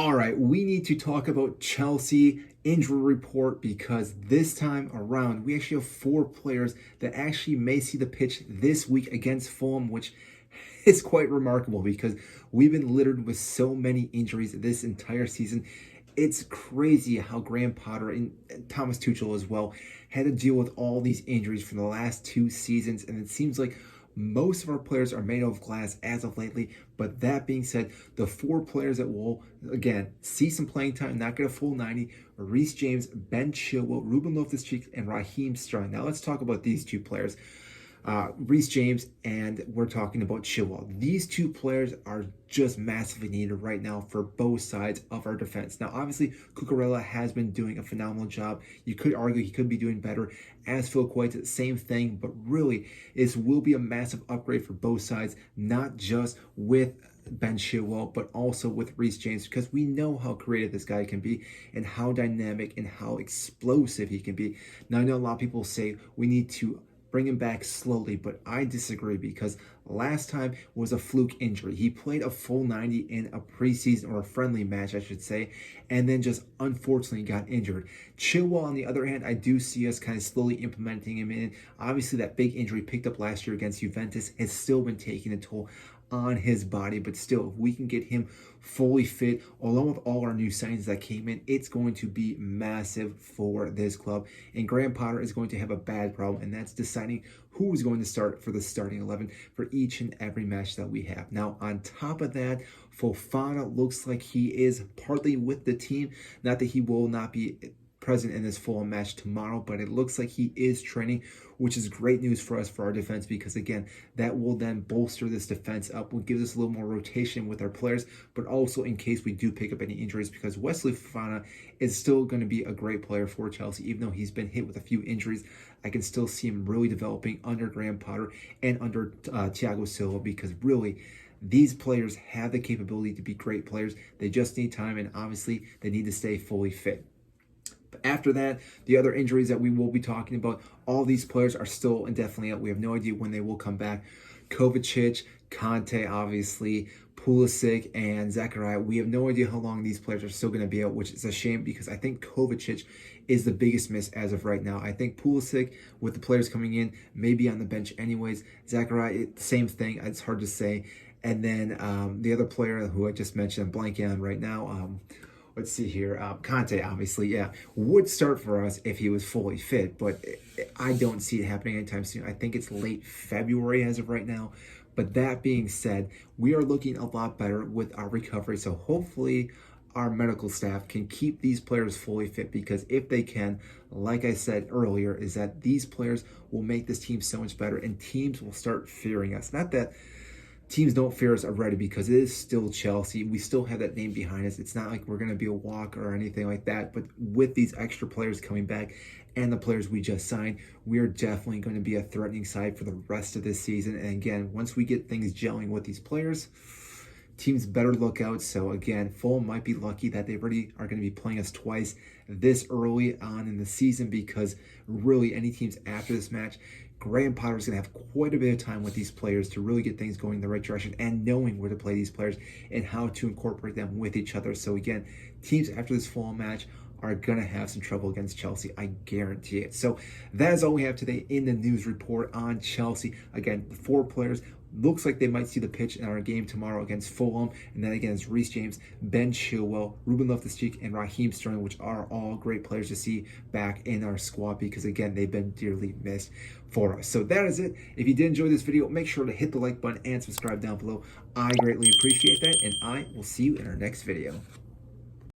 All right, we need to talk about Chelsea injury report because this time around we actually have four players that actually may see the pitch this week against Fulham, which is quite remarkable because we've been littered with so many injuries this entire season. It's crazy how Graham Potter and Thomas Tuchel as well had to deal with all these injuries for the last two seasons, and it seems like most of our players are made of glass as of lately. But that being said, the four players that will again see some playing time, not get a full 90, are Reece James, Ben Chilwell, Ruben Loftus-Cheek, and Raheem Sterling. Now let's talk about these two players. Reece James, and we're talking about Chilwell. These two players are just massively needed right now for both sides of our defense. Now, obviously, Cucurella has been doing a phenomenal job. You could argue he could be doing better. As Phil Coyte, same thing, but really, this will be a massive upgrade for both sides, not just with Ben Chilwell, but also with Reece James, because we know how creative this guy can be and how dynamic and how explosive he can be. Now, I know a lot of people say we need to bring him back slowly, but I disagree because last time was a fluke injury. He played a full 90 in a preseason or a friendly match, I should say, and then just unfortunately got injured. Chilwell, on the other hand, I do see us kind of slowly implementing him in. Obviously, that big injury picked up last year against Juventus has still been taking a toll on his body, but still, if we can get him fully fit along with all our new signings that came in, it's going to be massive for this club. And Graham Potter is going to have a bad problem, and that's deciding who is going to start for the starting 11 for each and every match that we have. Now, on top of that, Fofana looks like he is partly with the team. Not that he will not be present in this Fulham match tomorrow, but it looks like he is training, which is great news for us for our defense, because again, that will then bolster this defense up, will give us a little more rotation with our players, but also in case we do pick up any injuries, because Wesley Fofana is still going to be a great player for Chelsea. Even though he's been hit with a few injuries, I can still see him really developing under Graham Potter and under Thiago Silva, because really these players have the capability to be great players. They just need time, and obviously they need to stay fully fit. But after that, the other injuries that we will be talking about, all these players are still indefinitely out. We have no idea when they will come back. Kovacic, Conte, obviously, Pulisic, and Zakaria. We have no idea how long these players are still going to be out, which is a shame because I think Kovacic is the biggest miss as of right now. I think Pulisic, with the players coming in, may be on the bench anyways. Zakaria, same thing. It's hard to say. And then the other player who I just mentioned, I'm blanking on right now. Let's see here. Conte, obviously, yeah, would start for us if he was fully fit, but I don't see it happening anytime soon. I think it's late February as of right now. But that being said, we are looking a lot better with our recovery. So hopefully our medical staff can keep these players fully fit, because if they can, like I said earlier, is that these players will make this team so much better and teams will start fearing us. Not that teams don't fear us already, because it is still Chelsea. We still have that name behind us. It's not like we're going to be a walk or anything like that. But with these extra players coming back and the players we just signed, we are definitely going to be a threatening side for the rest of this season. And again, once we get things gelling with these players, teams better look out. So again, Fulham might be lucky that they already are going to be playing us twice this early on in the season, because really any teams after this match, Graham Potter is going to have quite a bit of time with these players to really get things going in the right direction and knowing where to play these players and how to incorporate them with each other. So again, teams after this Fulham match are going to have some trouble against Chelsea. I guarantee it. So that is all we have today in the news report on Chelsea. Again, the four players looks like they might see the pitch in our game tomorrow against Fulham. And then again, it's Reece James, Ben Chilwell, Ruben Loftus-Cheek, and Raheem Sterling, which are all great players to see back in our squad, because again, they've been dearly missed for us. So that is it. If you did enjoy this video, make sure to hit the like button and subscribe down below. I greatly appreciate that, and I will see you in our next video.